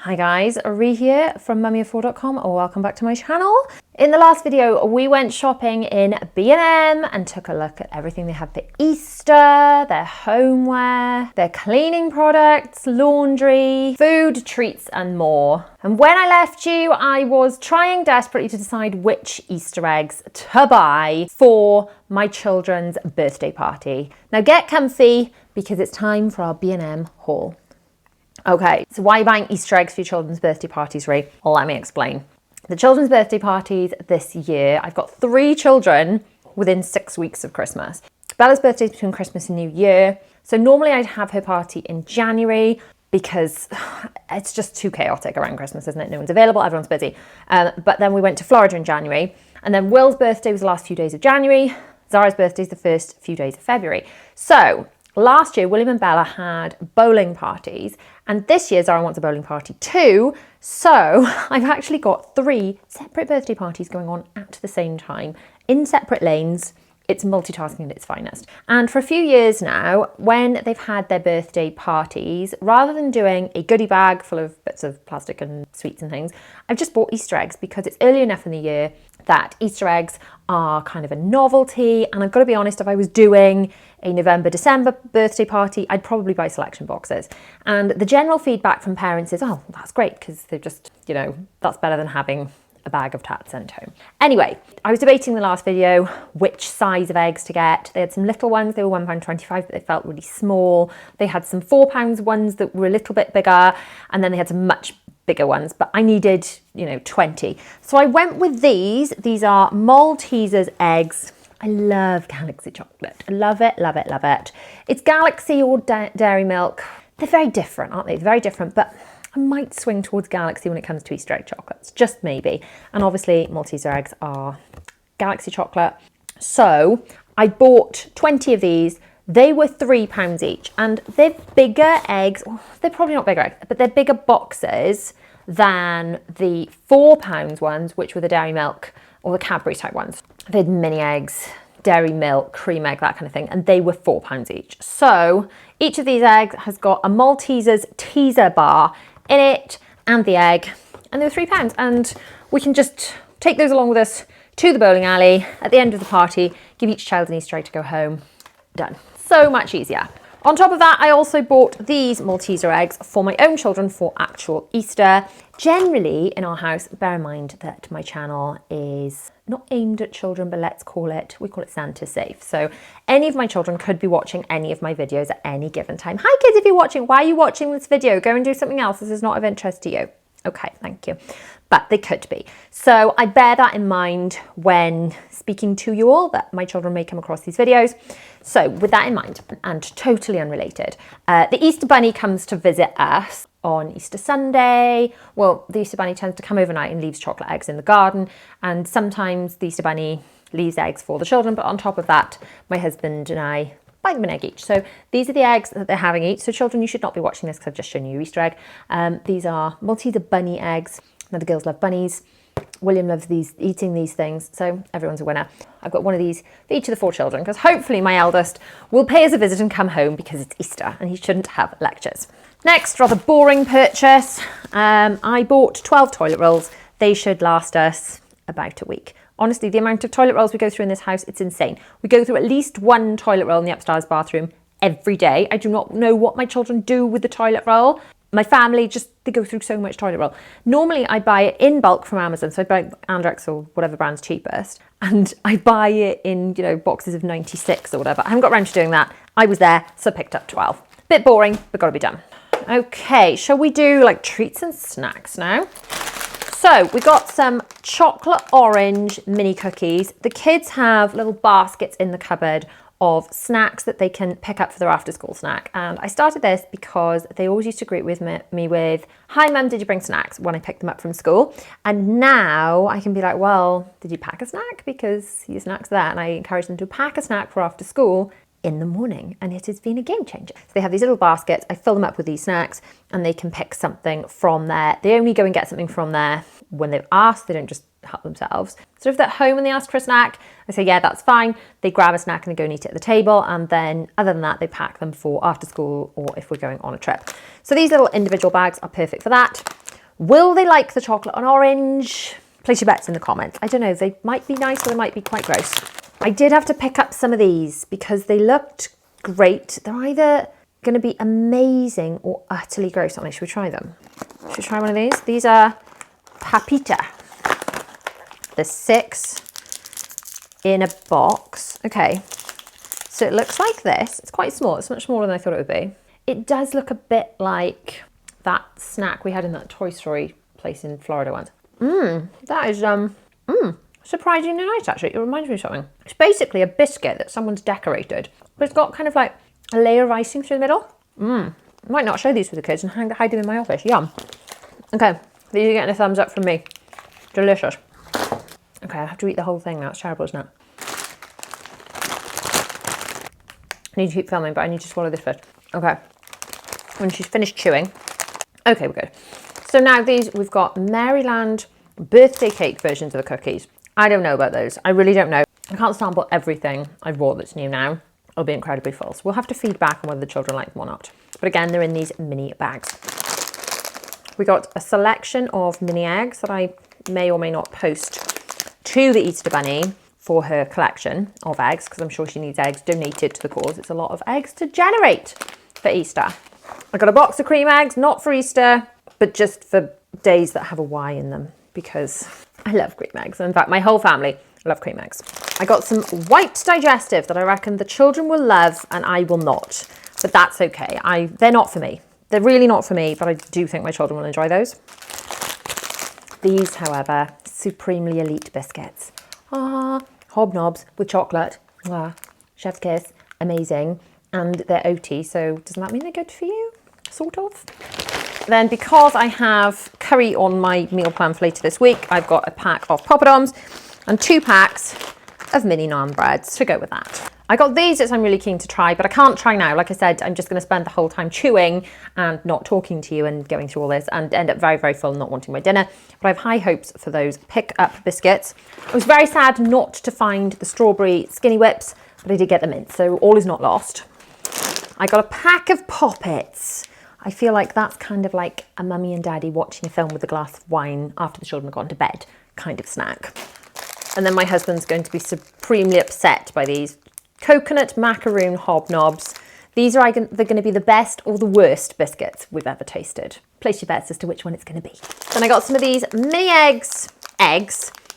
Hi guys, Ree here from mummyof4.com and welcome back to my channel. In the last video, we went shopping in B&M and took a look at everything they have for Easter, their homeware, their cleaning products, laundry, food, treats and more. And when I left you, I was trying desperately to decide which Easter eggs to buy for my children's birthday party. Now get comfy because it's time for our B&M haul. Okay, so why are you buying Easter eggs for your children's birthday parties, Ree? Let me explain. The children's birthday parties this year, I've got 3 children within 6 weeks of Christmas. Bella's birthday is between Christmas and New Year. So normally I'd have her party in January because it's just too chaotic around Christmas, isn't it? No one's available, everyone's busy. But then we went to Florida in January. And then Will's birthday was the last few days of January. Zara's birthday is the first few days of February. So last year, William and Bella had bowling parties, and this year Zara wants a bowling party too. So I've actually got 3 separate birthday parties going on at the same time in separate lanes. It's multitasking at its finest. And for a few years now, when they've had their birthday parties, rather than doing a goodie bag full of bits of plastic and sweets and things, I've just bought Easter eggs because it's early enough in the year that Easter eggs are kind of a novelty. And I've got to be honest, if I was doing a November, December birthday party, I'd probably buy selection boxes. And the general feedback from parents is, oh, that's great, because they're just, that's better than having a bag of tats sent home. Anyway, I was debating in the last video which size of eggs to get. They had some little ones, they were £1.25, but they felt really small. They had some £4 ones that were a little bit bigger, and then they had some much bigger ones, but I needed, 20. So I went with these. These are Maltesers eggs. I love Galaxy chocolate. I love it, love it, love it. It's Galaxy or Dairy Milk. They're very different, aren't they? They're very different, but I might swing towards Galaxy when it comes to Easter egg chocolates, just maybe. And obviously Malteser eggs are Galaxy chocolate. So I bought 20 of these. They were £3 each, and they're bigger eggs. Well, they're probably not bigger eggs, but they're bigger boxes than the £4 ones, which were the Dairy Milk or the Cadbury type ones. They had mini eggs, dairy milk, cream egg, that kind of thing, and they were £4 each. So each of these eggs has got a Maltesers teaser bar in it and the egg, and they were £3. And we can just take those along with us to the bowling alley at the end of the party, give each child an Easter egg to go home. Done. So much easier. On top of that, I also bought these Malteser eggs for my own children for actual Easter. Generally in our house, bear in mind that my channel is not aimed at children, but we call it Santa safe. So any of my children could be watching any of my videos at any given time. Hi kids, if you're watching, why are you watching this video? Go and do something else. This is not of interest to you. Okay, thank you. But they could be. So I bear that in mind when speaking to you all, that my children may come across these videos. So with that in mind, and totally unrelated, the Easter Bunny comes to visit us on Easter Sunday. Well, the Easter Bunny tends to come overnight and leaves chocolate eggs in the garden. And sometimes the Easter Bunny leaves eggs for the children. But on top of that, my husband and I buy them an egg each. So these are the eggs that they're having each. So children, you should not be watching this because I've just shown you your Easter egg. These are Malteser bunny eggs. Now the girls love bunnies. William loves eating these things, so everyone's a winner. I've got one of these for each of the 4 children because hopefully my eldest will pay us a visit and come home because it's Easter and he shouldn't have lectures. Next, rather boring purchase. I bought 12 toilet rolls. They should last us about a week. Honestly, the amount of toilet rolls we go through in this house, it's insane. We go through at least 1 toilet roll in the upstairs bathroom every day. I do not know what my children do with the toilet roll. My family, they go through so much toilet roll. Normally I buy it in bulk from Amazon. So I buy Andrex or whatever brand's cheapest. And I buy it in, boxes of 96 or whatever. I haven't got around to doing that. I was there, so I picked up 12. Bit boring, but gotta be done. Okay, shall we do like treats and snacks now? So we got some chocolate orange mini cookies. The kids have little baskets in the cupboard of snacks that they can pick up for their after school snack. And I started this because they always used to greet with me with, hi mum, did you bring snacks, when I picked them up from school? And now I can be like, well, did you pack a snack? Because your snack's there. And I encourage them to pack a snack for after school in the morning, and it has been a game changer. So they have these little baskets, I fill them up with these snacks and they can pick something from there. They only go and get something from there when they've asked, they don't just help themselves. So if they're at home and they ask for a snack, I say, yeah, that's fine. They grab a snack and they go and eat it at the table. And then other than that, they pack them for after school or if we're going on a trip. So these little individual bags are perfect for that. Will they like the chocolate and orange? Place your bets in the comments. I don't know, they might be nice or they might be quite gross. I did have to pick up some of these because they looked great. They're either going to be amazing or utterly gross. Should we try them? Should we try one of these? These are Papita. There's 6 in a box. Okay, so it looks like this. It's quite small. It's much smaller than I thought it would be. It does look a bit like that snack we had in that Toy Story place in Florida once. That is surprisingly nice, actually. It reminds me of something. It's basically a biscuit that someone's decorated, but it's got kind of like a layer of icing through the middle. I might not show these to the kids and hide them in my office. Yum. Okay, these are getting a thumbs up from me. Delicious. Okay, I have to eat the whole thing now. It's terrible, isn't it? I need to keep filming, but I need to swallow this first. Okay. When she's finished chewing. Okay, we're good. So now these, we've got Maryland birthday cake versions of the cookies. I don't know about those. I really don't know. I can't sample everything I've bought that's new now. It'll be incredibly full. So we'll have to feed back on whether the children like them or not. But again, they're in these mini bags. We got a selection of mini eggs that I may or may not post to the Easter Bunny for her collection of eggs, because I'm sure she needs eggs donated to the cause. It's a lot of eggs to generate for Easter. I got a box of cream eggs, not for Easter, but just for days that have a Y in them, because I love cream eggs. In fact, my whole family love cream eggs. I got some white digestive that I reckon the children will love and I will not, but that's okay. They're not for me. They're really not for me, but I do think my children will enjoy those. These, however, supremely elite biscuits. Hobnobs with chocolate. Chef's kiss, amazing. And they're OT, so doesn't that mean they're good for you? Sort of. Then because I have curry on my meal plan for later this week, I've got a pack of poppadoms and 2 packs of mini naan breads to go with that. I got these that I'm really keen to try, but I can't try now. Like I said, I'm just going to spend the whole time chewing and not talking to you and going through all this and end up very, very full and not wanting my dinner. But I have high hopes for those pick up biscuits. I was very sad not to find the strawberry skinny whips, but I did get them in, so all is not lost. I got a pack of Poppets. I feel like that's kind of like a mummy and daddy watching a film with a glass of wine after the children have gone to bed kind of snack. And then my husband's going to be supremely upset by these coconut macaroon hobnobs. These are they're going to be the best or the worst biscuits we've ever tasted. Place your bets as to which one it's going to be. Then I got some of these mini eggs,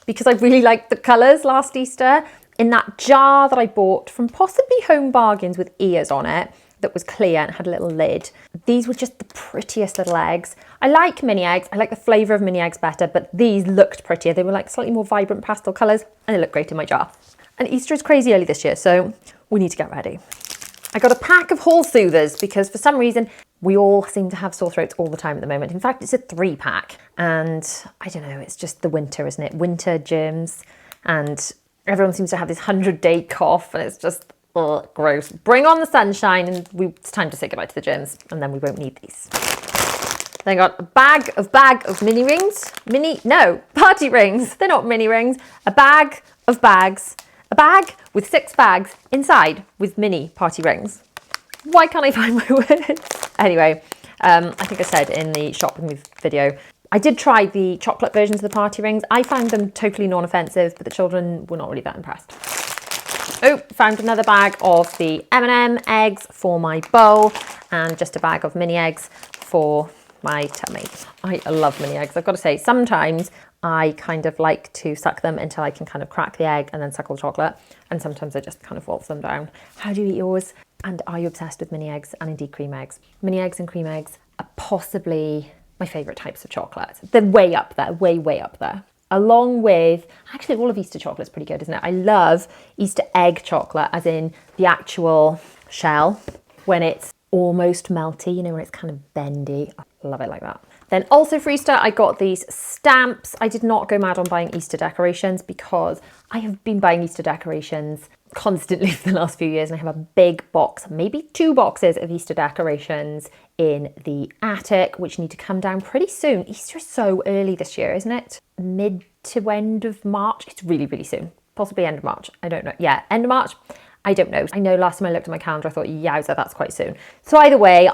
because I really liked the colours last Easter, in that jar that I bought from possibly Home Bargains with ears on it, that was clear and had a little lid. These were just the prettiest little eggs. I like mini eggs. I like the flavour of mini eggs better, but these looked prettier. They were like slightly more vibrant pastel colours and they look great in my jar. And Easter is crazy early this year, so we need to get ready. I got a pack of Hall Soothers because for some reason we all seem to have sore throats all the time at the moment. In fact, it's a 3-pack and I don't know, it's just the winter, isn't it? Winter germs, and everyone seems to have this 100-day cough and it's just gross. Bring on the sunshine and it's time to say goodbye to the germs and then we won't need these. Then I got a bag of mini rings. Party rings. They're not mini rings. A bag of bags. A bag with 6 bags inside with mini party rings. Why can't I find my words? Anyway, I think I said in the shopping video, I did try the chocolate versions of the party rings. I found them totally non-offensive, but the children were not really that impressed. Oh, found another bag of the M&M eggs for my bowl and just a bag of mini eggs for my tummy. I love mini eggs. I've got to say, sometimes I kind of like to suck them until I can kind of crack the egg and then suckle the chocolate. And sometimes I just kind of wolf them down. How do you eat yours? And are you obsessed with mini eggs and indeed cream eggs? Mini eggs and cream eggs are possibly my favourite types of chocolate. They're way up there, way up there. Along with, actually all of Easter chocolate's pretty good, isn't it? I love Easter egg chocolate, as in the actual shell, when it's almost melty, you know, when it's kind of bendy. I love it like that. Then also for Easter, I got these stamps. I did not go mad on buying Easter decorations because I have been buying Easter decorations constantly for the last few years, and I have a big box, maybe 2 boxes of Easter decorations in the attic, which need to come down pretty soon. Easter is so early this year, isn't it? Mid to end of March. It's really, really soon. Possibly end of March. I don't know. Yeah, end of March. I don't know. I know last time I looked at my calendar, I thought, yowza, that's quite soon. So either way,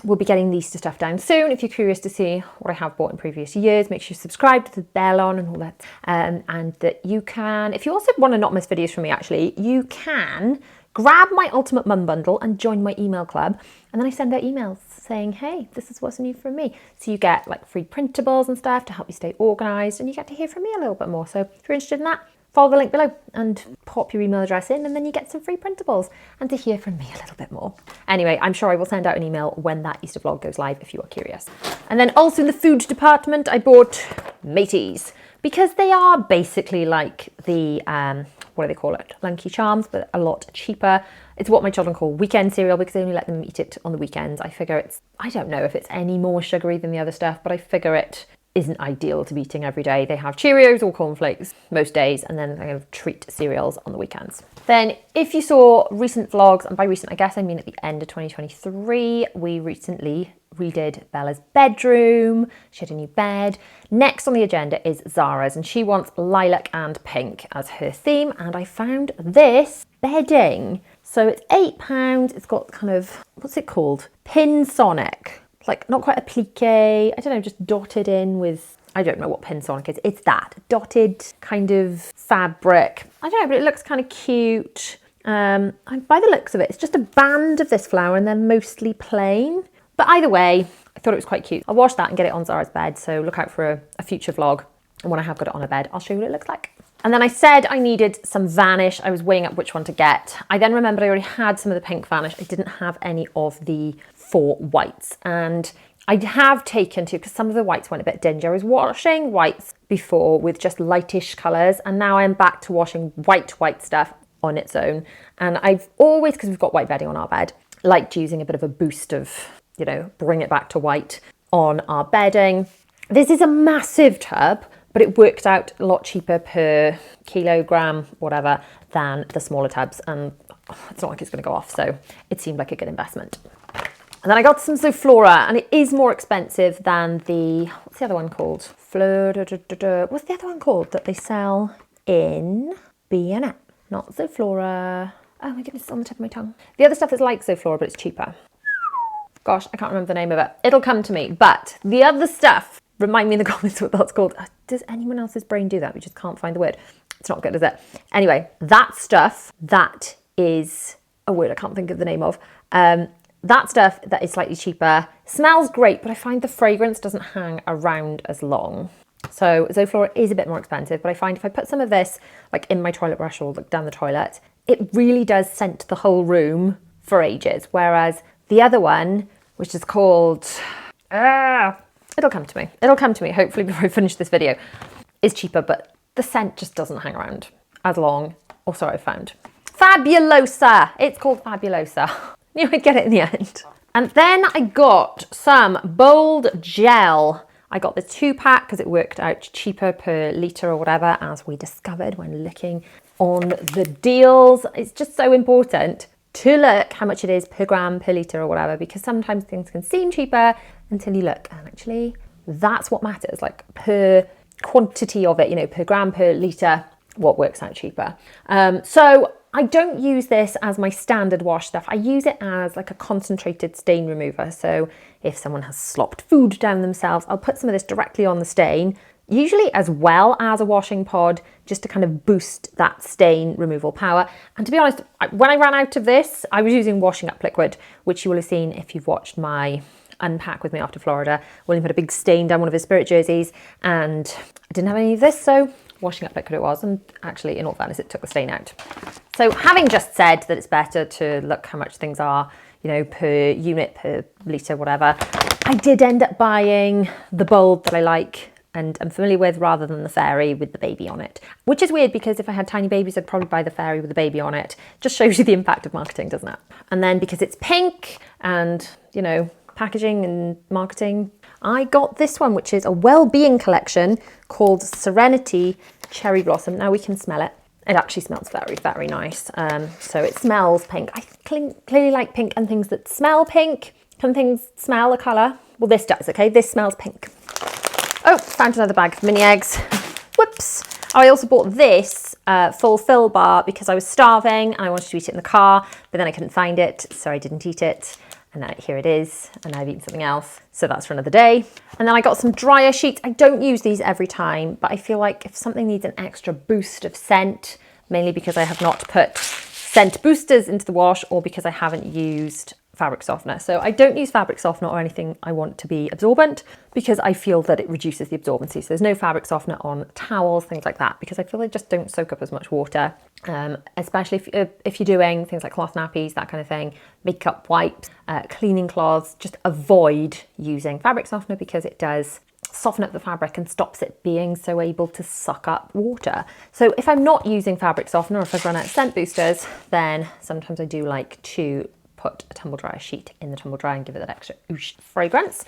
we'll be getting the Easter stuff down soon. If you're curious to see what I have bought in previous years, make sure you subscribe to the bell on and all that. And that you can, if you also want to not miss videos from me, actually, you can grab my Ultimate Mum Bundle and join my email club. And then I send out emails saying, hey, this is what's new from me. So you get like free printables and stuff to help you stay organised, and you get to hear from me a little bit more. So if you're interested in that, follow the link below and pop your email address in, and then you get some free printables and to hear from me a little bit more. Anyway, I'm sure I will send out an email when that Easter vlog goes live if you are curious. And then also in the food department, I bought Mateys, because they are basically like the, what do they call it? Lunky Charms, but a lot cheaper. It's what my children call weekend cereal because they only let them eat it on the weekends. I figure it's, I don't know if it's any more sugary than the other stuff, but I figure it isn't ideal to be eating every day. They have Cheerios or cornflakes most days, and then they have treat cereals on the weekends. Then if you saw recent vlogs, and by recent I guess I mean at the end of 2023, we recently redid Bella's bedroom. She had a new bed. Next on the agenda is Zara's, and she wants lilac and pink as her theme, and I found this bedding. So it's £8. It's got kind of, what's it called? Pin Sonic. Like not quite a plique, I don't know, just dotted in with, I don't know what Pin Sonic is. It's that dotted kind of fabric. I don't know, but it looks kind of cute. And by the looks of it, it's just a band of this flower and they're mostly plain. But either way, I thought it was quite cute. I'll wash that and get it on Zara's bed. So look out for a future vlog. And when I have got it on a bed, I'll show you what it looks like. And then I said I needed some Vanish. I was weighing up which one to get. I then remembered I already had some of the pink Vanish. I didn't have any of the 4 whites, and I have taken to, because some of the whites went a bit dingy. I was washing whites before with just lightish colours, and now I'm back to washing white stuff on its own. And I've always, because we've got white bedding on our bed, liked using a bit of a boost of, you know, bring it back to white on our bedding. This is a massive tub, but it worked out a lot cheaper per kilogram, whatever, than the smaller tubs, and it's not like it's going to go off, so it seemed like a good investment. And then I got some Zoflora, and it is more expensive than the, what's the other one called? What's the other one called that they sell in B&M? Not Zoflora. Oh my goodness, it's on the tip of my tongue. The other stuff is like Zoflora, but it's cheaper. Gosh, I can't remember the name of it. It'll come to me. But the other stuff, remind me in the comments what that's called. Does anyone else's brain do that? We just can't find the word. It's not good, is it? Anyway, that stuff, that is a word I can't think of the name of. That stuff that is slightly cheaper, smells great, but I find the fragrance doesn't hang around as long. So Zoflora is a bit more expensive, but I find if I put some of this like in my toilet brush or like down the toilet, it really does scent the whole room for ages. Whereas the other one, which is called, it'll come to me. It'll come to me, hopefully before I finish this video, is cheaper, but the scent just doesn't hang around as long, or so I found. Fabulosa, it's called Fabulosa. Knew I'd get it in the end. And then I got some Bold Gel. I got the 2-pack because it worked out cheaper per litre or whatever, as we discovered when looking on the deals. It's just so important to look how much it is per gram, per litre or whatever, because sometimes things can seem cheaper until you look. And actually, that's what matters, like per quantity of it, you know, per gram, per litre, what works out cheaper. So I don't use this as my standard wash stuff. I use it as like a concentrated stain remover. So if someone has slopped food down themselves, I'll put some of this directly on the stain, usually as well as a washing pod, just to kind of boost that stain removal power. And to be honest, when I ran out of this, I was using washing up liquid, which you will have seen if you've watched my unpack with me after Florida. William put a big stain down one of his Spirit jerseys, and I didn't have any of this, so washing up liquid it was, and actually in all fairness it took the stain out. So having just said that it's better to look how much things are, you know, per unit, per litre, whatever, I did end up buying the Bold that I like and I'm familiar with, rather than the Fairy with the baby on it. Which is weird, because if I had tiny babies, I'd probably buy the Fairy with the baby on it. Just shows you the impact of marketing, doesn't it? And then because it's pink and, you know, packaging and marketing, I got this one, which is a well-being collection called Serenity Cherry Blossom. Now we can smell it. It actually smells very, very nice. So it smells pink. I clearly like pink and things that smell pink. Can things smell a colour? Well, this does, okay? This smells pink. Oh, found another bag of mini eggs. Whoops. I also bought this full fill bar because I was starving and I wanted to eat it in the car, but then I couldn't find it, so I didn't eat it. and then here it is, and I've eaten something else. So that's for another day. And then I got some dryer sheets. I don't use these every time, but I feel like if something needs an extra boost of scent, mainly because I have not put scent boosters into the wash or because I haven't used fabric softener. So I don't use fabric softener or anything I want to be absorbent because I feel that it reduces the absorbency. So there's no fabric softener on towels, things like that, because I feel they just don't soak up as much water. Especially if you're doing things like cloth nappies, that kind of thing, makeup wipes, cleaning cloths, just avoid using fabric softener because it does soften up the fabric and stops it being so able to suck up water. So if I'm not using fabric softener or if I've run out of scent boosters, then sometimes I do like to put a tumble dryer sheet in the tumble dryer and give it that extra oosh fragrance.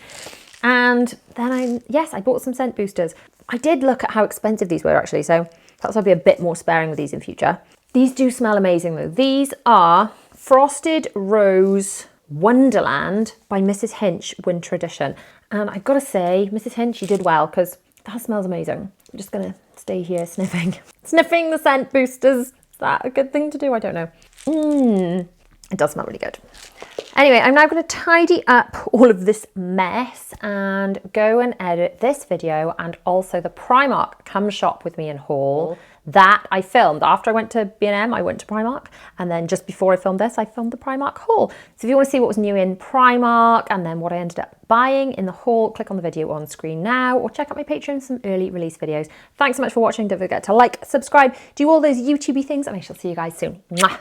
And then I bought some scent boosters. I did look at how expensive these were actually, so perhaps I'll be a bit more sparing with these in future. These do smell amazing though. These are Frosted Rose Wonderland by Mrs. Hinch Winter Edition. And I've got to say, Mrs. Hinch, you did well because that smells amazing. I'm just going to stay here sniffing the scent boosters. Is that a good thing to do? I don't know. It does smell really good. Anyway, I'm now going to tidy up all of this mess and go and edit this video and also the Primark Come Shop With Me in haul that I filmed. After I went to B&M, I went to Primark, and then just before I filmed this, I filmed the Primark haul. So if you want to see what was new in Primark and then what I ended up buying in the haul, click on the video on screen now or check out my Patreon, some early release videos. Thanks so much for watching. Don't forget to like, subscribe, do all those YouTubey things, and I shall see you guys soon. Mwah!